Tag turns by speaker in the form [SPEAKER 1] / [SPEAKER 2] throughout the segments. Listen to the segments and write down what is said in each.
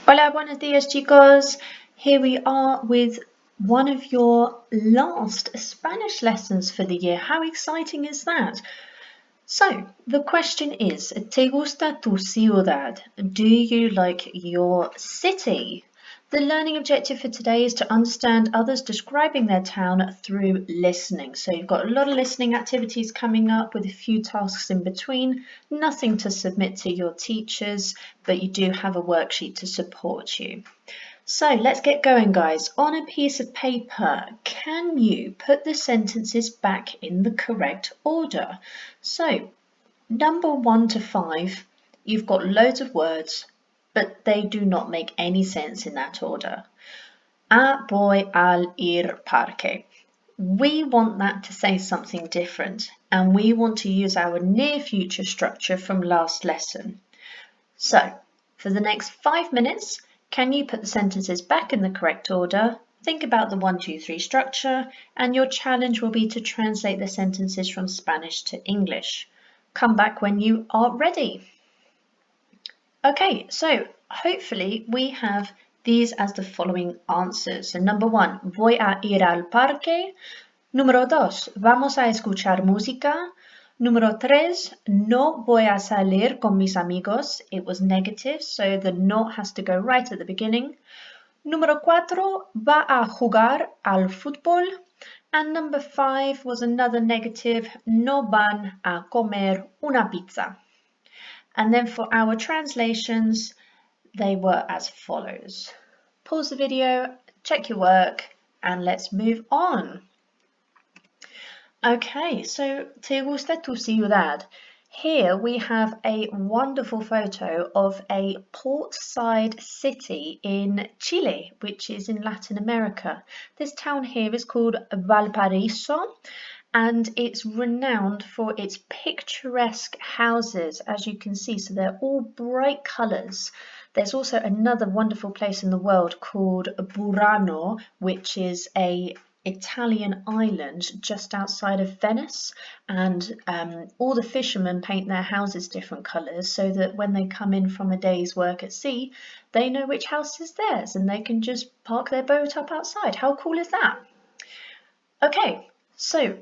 [SPEAKER 1] Hola, buenos dias, chicos. Here we are with one of your last Spanish lessons for the year. How exciting is that? So, the question is, ¿Te gusta tu ciudad? Do you like your city? The learning objective for today is to understand others describing their town through listening. So you've got a lot of listening activities coming up with a few tasks in between, nothing to submit to your teachers, but you do have a worksheet to support you. So let's get going, guys. On a piece of paper, can you put the sentences back in the correct order? So, number 1 to 5, you've got loads of words, but they do not make any sense in that order. Voy al ir parque. We want that to say something different, and we want to use our near future structure from last lesson. So, for the next 5 minutes, can you put the sentences back in the correct order? Think about the 1, 2, 3 structure, and your challenge will be to translate the sentences from Spanish to English. Come back when you are ready. Okay, so hopefully we have these as the following answers. So number 1, voy a ir al parque. Número 2, vamos a escuchar música. Número 3, no voy a salir con mis amigos. It was negative, so the no has to go right at the beginning. Número 4, va a jugar al fútbol. And number 5 was another negative, no van a comer una pizza. And then for our translations, they were as follows. Pause the video, check your work, and let's move on. Okay, so ¿Te gusta tu ciudad? Here we have a wonderful photo of a port-side city in Chile, which is in Latin America. This town here is called Valparaiso, and it's renowned for its picturesque houses, as you can see. So they're all bright colours. There's also another wonderful place in the world called Burano, which is a Italian island just outside of Venice, and all the fishermen paint their houses different colours so that when they come in from a day's work at sea, they know which house is theirs and they can just park their boat up outside. How cool is that? Okay, so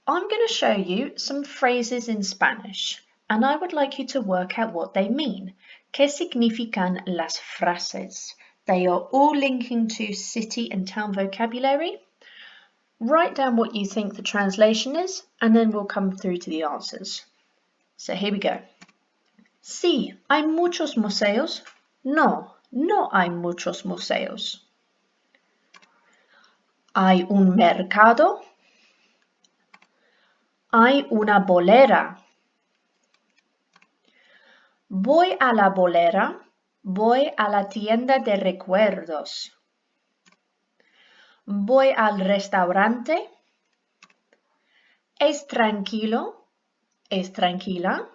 [SPEAKER 1] I'm going to show you some phrases in Spanish, and I would like you to work out what they mean. ¿Qué significan las frases? They are all linking to city and town vocabulary. Write down what you think the translation is, and then we'll come through to the answers. So here we go. Sí, hay muchos museos. No, no hay muchos museos. Hay un mercado. Hay una bolera. Voy a la bolera. Voy a la tienda de recuerdos. Voy al restaurante. Es tranquilo. Es tranquila.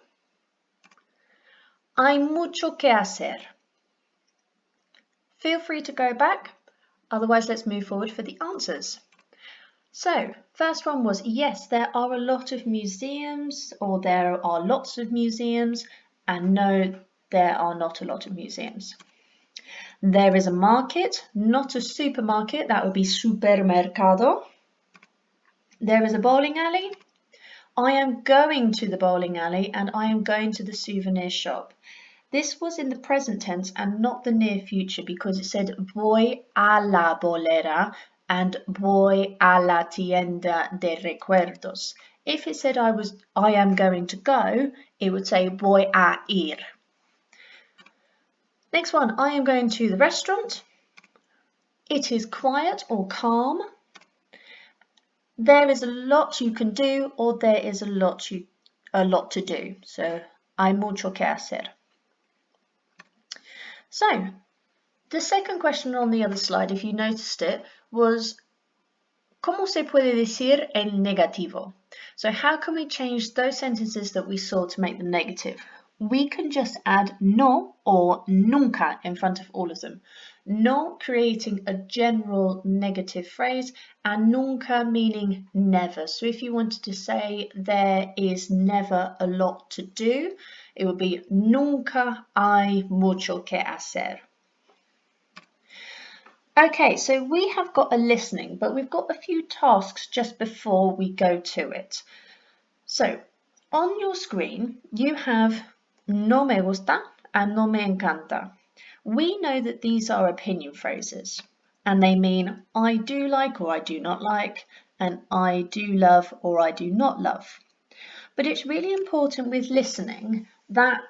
[SPEAKER 1] Hay mucho que hacer. Feel free to go back, otherwise let's move forward for the answers. So, first one was, yes, there are a lot of museums, or there are lots of museums, and no, there are not a lot of museums. There is a market, not a supermarket, that would be supermercado. There is a bowling alley. I am going to the bowling alley and I am going to the souvenir shop. This was in the present tense and not the near future because it said voy a la bolera and voy a la tienda de recuerdos. If it said I am going to go, it would say voy a ir. Next one, I am going to the restaurant. It is quiet or calm. There is a lot you can do, or there is a lot to do. So, hay mucho que hacer. So, the second question on the other slide, if you noticed it, was ¿Cómo se puede decir el negativo? So how can we change those sentences that we saw to make them negative? We can just add no or nunca in front of all of them. No creating a general negative phrase and nunca meaning never. So if you wanted to say there is never a lot to do, it would be nunca hay mucho que hacer. Okay, so we have got a listening, but we've got a few tasks just before we go to it. So on your screen, you have no me gusta and no me encanta. We know that these are opinion phrases and they mean I do like or I do not like, and I do love or I do not love. But it's really important with listening that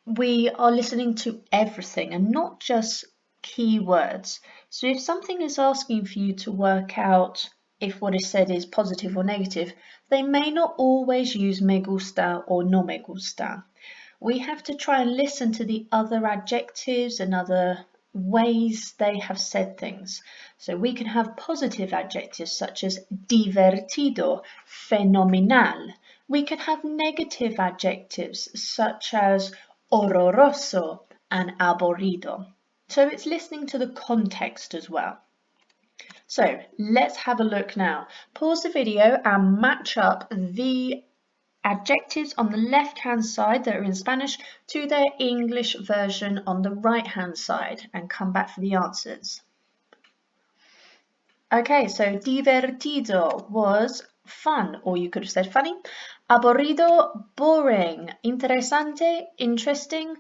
[SPEAKER 1] we are listening to everything and not just key words. So if something is asking for you to work out if what is said is positive or negative, they may not always use me gusta or no me gusta. We have to try and listen to the other adjectives and other ways they have said things. So we can have positive adjectives such as divertido, fenomenal. We can have negative adjectives such as horroroso and aburrido. So it's listening to the context as well. So let's have a look now. Pause the video and match up the adjectives on the left-hand side that are in Spanish to their English version on the right-hand side and come back for the answers. Okay, so divertido was fun, or you could have said funny. Aburrido, boring. Interesante, interesting.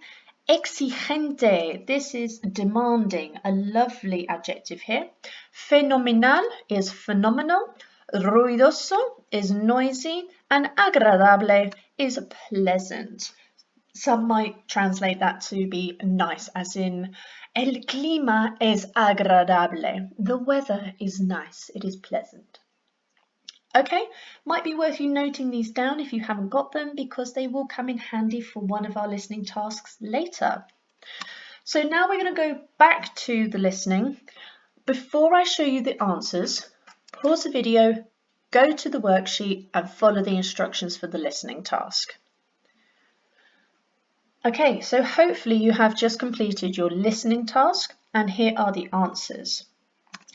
[SPEAKER 1] Exigente, this is demanding, a lovely adjective here. Fenomenal is phenomenal. Ruidoso is noisy. And agradable is pleasant. Some might translate that to be nice, as in el clima es agradable. The weather is nice, it is pleasant. Okay, might be worth you noting these down if you haven't got them, because they will come in handy for one of our listening tasks later. So now we're going to go back to the listening. Before I show you the answers, pause the video, go to the worksheet and follow the instructions for the listening task. Okay, so hopefully you have just completed your listening task, and here are the answers.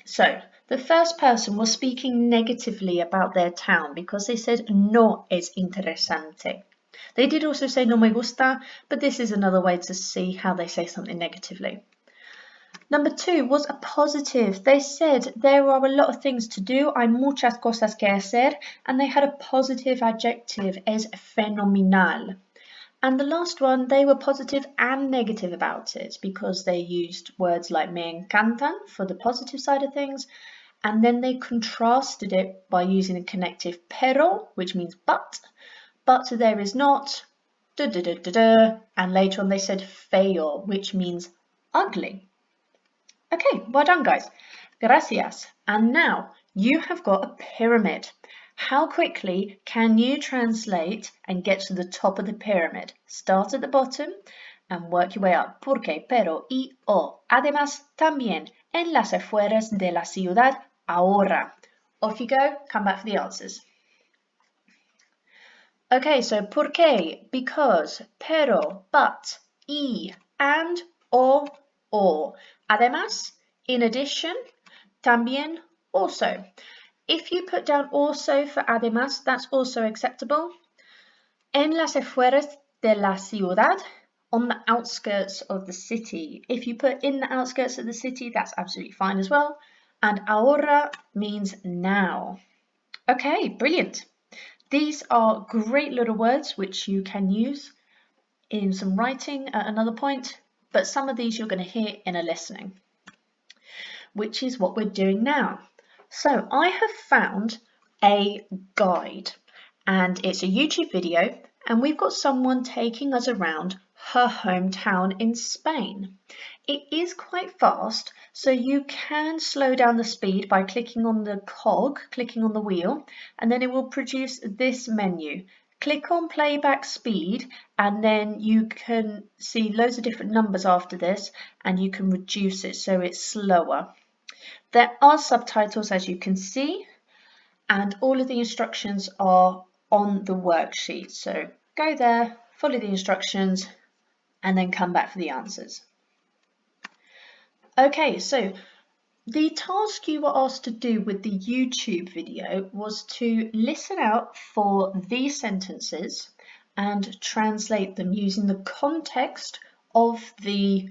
[SPEAKER 1] So the first person was speaking negatively about their town because they said no es interesante. They did also say no me gusta, but this is another way to see how they say something negatively. Number 2 was a positive. They said there are a lot of things to do, hay muchas cosas que hacer, and they had a positive adjective, es fenomenal. And the last one, they were positive and negative about it because they used words like me encantan for the positive side of things, and then they contrasted it by using a connective pero, which means but there is not, da da da da da, and later on they said feo, which means ugly. Okay, well done guys. Gracias. And now you have got a pyramid. How quickly can you translate and get to the top of the pyramid? Start at the bottom and work your way up. Porque, pero, y, o. Además, también, en las afueras de la ciudad, ahora. Off you go, come back for the answers. Okay, so porque, because, pero, but, y, and, or. Además, in addition, también, also. If you put down also for además, that's also acceptable. En las afueras de la ciudad, on the outskirts of the city. If you put in the outskirts of the city, that's absolutely fine as well. And ahora means now. Okay, brilliant. These are great little words which you can use in some writing at another point, but some of these you're going to hear in a listening, which is what we're doing now. So I have found a guide, and it's a YouTube video, and we've got someone taking us around her hometown in Spain. It is quite fast, so you can slow down the speed by clicking on the cog, clicking on the wheel, and then it will produce this menu. Click on playback speed, and then you can see loads of different numbers after this, and you can reduce it so it's slower. There are subtitles, as you can see, and all of the instructions are on the worksheet. So go there, follow the instructions, and then come back for the answers. Okay, so the task you were asked to do with the YouTube video was to listen out for these sentences and translate them using the context of the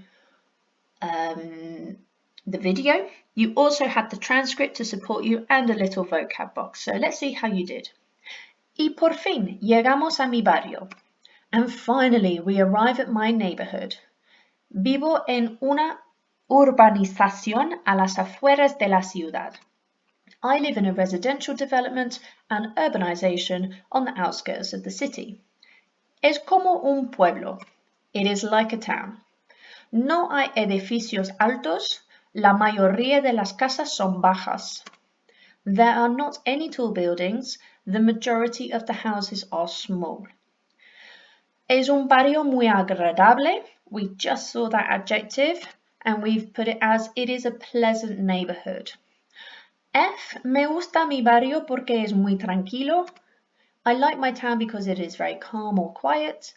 [SPEAKER 1] the video. You also had the transcript to support you and a little vocab box. So let's see how you did. Y por fin llegamos a mi barrio. And finally we arrive at my neighborhood. Vivo en una urbanización a las afueras de la ciudad. I live in a residential development and urbanization on the outskirts of the city. Es como un pueblo. It is like a town. No hay edificios altos. La mayoría de las casas son bajas. There are not any tall buildings. The majority of the houses are small. Es un barrio muy agradable. We just saw that adjective and we've put it as it is a pleasant neighborhood. F. Me gusta mi barrio porque es muy tranquilo. I like my town because it is very calm or quiet.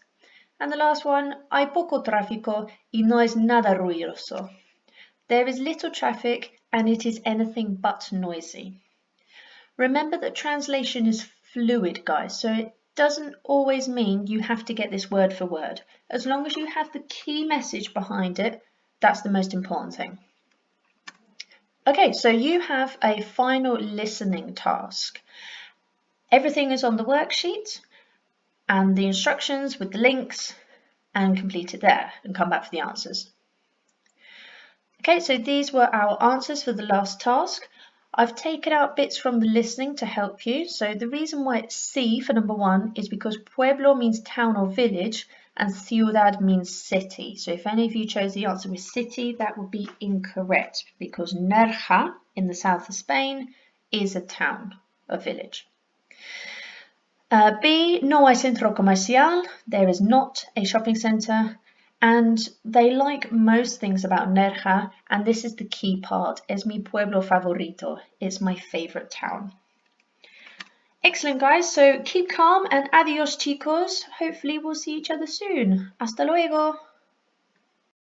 [SPEAKER 1] And the last one, hay poco tráfico y no es nada ruidoso. There is little traffic and it is anything but noisy. Remember that translation is fluid, guys, so it doesn't always mean you have to get this word for word. As long as you have the key message behind it, that's the most important thing. Okay, so you have a final listening task. Everything is on the worksheet and the instructions with the links, and complete it there and come back for the answers. Okay, so these were our answers for the last task. I've taken out bits from the listening to help you. So the reason why it's C for number 1 is because pueblo means town or village and ciudad means city. So if any of you chose the answer with city, that would be incorrect because Nerja in the south of Spain is a town, a village. B, no hay centro comercial. There is not a shopping centre. And they like most things about Nerja, and this is the key part, es mi pueblo favorito, it's my favourite town. Excellent guys, so keep calm and adios chicos, hopefully we'll see each other soon. Hasta luego!